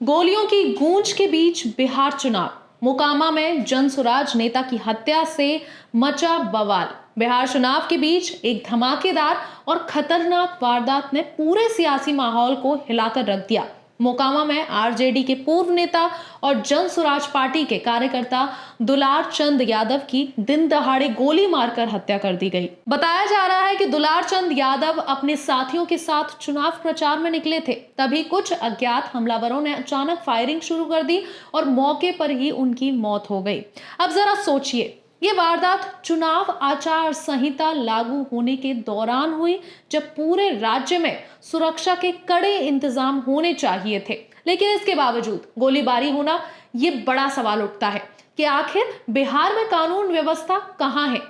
गोलियों की गूंज के बीच बिहार चुनाव। मोकामा में जनसुराज नेता की हत्या से मचा बवाल। बिहार चुनाव के बीच एक धमाकेदार और खतरनाक वारदात ने पूरे सियासी माहौल को हिलाकर रख दिया। मोकामा में आरजेडी के पूर्व नेता और जनसुराज पार्टी के कार्यकर्ता दुलार चंद यादव की दिन दहाड़े गोली मारकर हत्या कर दी गई। बताया जा रहा है कि दुलार चंद यादव अपने साथियों के साथ चुनाव प्रचार में निकले थे, तभी कुछ अज्ञात हमलावरों ने अचानक फायरिंग शुरू कर दी और मौके पर ही उनकी मौत हो गई। अब जरा सोचिए, ये वारदात चुनाव आचार संहिता लागू होने के दौरान हुई, जब पूरे राज्य में सुरक्षा के कड़े इंतजाम होने चाहिए थे। लेकिन इसके बावजूद गोलीबारी होना, ये बड़ा सवाल उठता है कि आखिर बिहार में कानून व्यवस्था कहां है?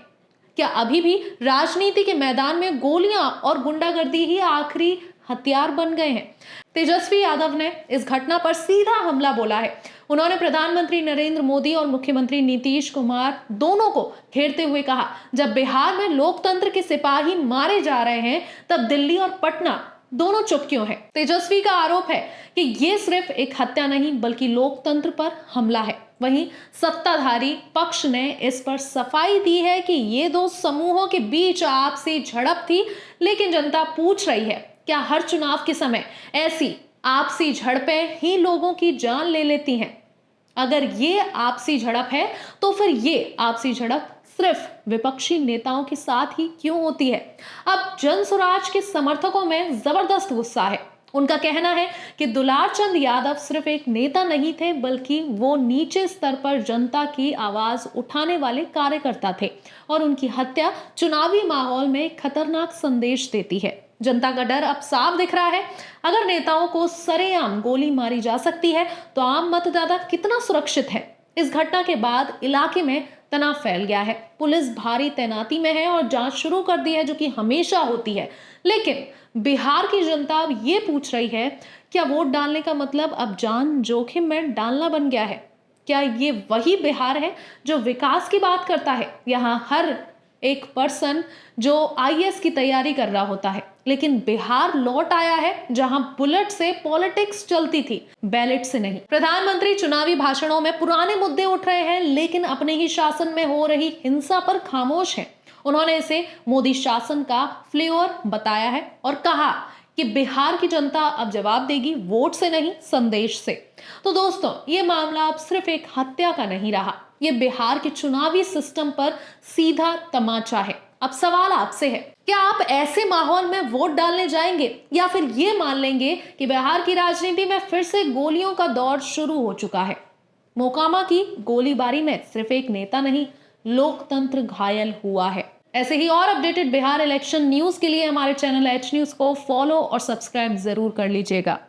क्या अभी भी राजनीति के मैदान में गोलियां और गुंडागर्दी ही आखिरी हथियार बन गए हैं? तेजस्वी यादव ने इस घटना पर सीधा हमला बोला है। उन्होंने प्रधानमंत्री नरेंद्र मोदी और मुख्यमंत्री नीतीश कुमार दोनों को घेरते हुए कहा, जब बिहार में लोकतंत्र के सिपाही मारे जा रहे हैं, तब दिल्ली और पटना दोनों चुप क्यों है? तेजस्वी का आरोप है कि ये सिर्फ एक हत्या नहीं, बल्कि लोकतंत्र पर हमला है। वहीं सत्ताधारी पक्ष ने इस पर सफाई दी है कि ये दो समूहों के बीच आपसी झड़प थी। लेकिन जनता पूछ रही है, क्या हर चुनाव के समय ऐसी आपसी झड़पें ही लोगों की जान ले लेती हैं? अगर ये आपसी झड़प है, तो फिर ये आपसी झड़प सिर्फ विपक्षी नेताओं के साथ ही क्यों होती है? अब जनसुराज के समर्थकों में जबरदस्त गुस्सा है। उनका कहना है कि दुलार चंद यादव सिर्फ एक नेता नहीं थे, बल्कि वो नीचे स्तर पर जनता की आवाज उठाने वाले कार्यकर्ता थे और उनकी हत्या चुनावी माहौल में खतरनाक संदेश देती है। जनता का डर अब साफ दिख रहा है। अगर नेताओं को सरेआम गोली मारी जा सकती है, तो आम मतदाता कितना सुरक्षित है? इस घटना के बाद इलाके में तनाव फैल गया है। पुलिस भारी तैनाती में है और जांच शुरू कर दी है, जो कि हमेशा होती है। लेकिन बिहार की जनता अब ये पूछ रही है, क्या वोट डालने का मतलब अब जान जोखिम में डालना बन गया है? क्या ये वही बिहार है जो विकास की बात करता है? यहाँ हर एक पर्सन जो आईएएस की तैयारी कर रहा होता है, लेकिन बिहार लौट आया है जहां बुलेट से पॉलिटिक्स चलती थी, बैलेट से नहीं। प्रधानमंत्री चुनावी भाषणों में पुराने मुद्दे उठ रहे हैं, लेकिन अपने ही शासन में हो रही हिंसा पर खामोश हैं। उन्होंने इसे मोदी शासन का फ्लेवर बताया है और कहा कि बिहार की जनता अब जवाब देगी, वोट से नहीं, संदेश से। तो दोस्तों, ये मामला अब सिर्फ एक हत्या का नहीं रहा, ये बिहार के चुनावी सिस्टम पर सीधा तमाचा है। अब सवाल आपसे है, क्या आप ऐसे माहौल में वोट डालने जाएंगे, या फिर ये मान लेंगे कि बिहार की राजनीति में फिर से गोलियों का दौर शुरू हो चुका है? मोकामा की गोलीबारी में सिर्फ एक नेता नहीं, लोकतंत्र घायल हुआ है। ऐसे ही और अपडेटेड बिहार इलेक्शन न्यूज के लिए हमारे चैनल एच न्यूज को फॉलो और सब्सक्राइब जरूर कर लीजिएगा।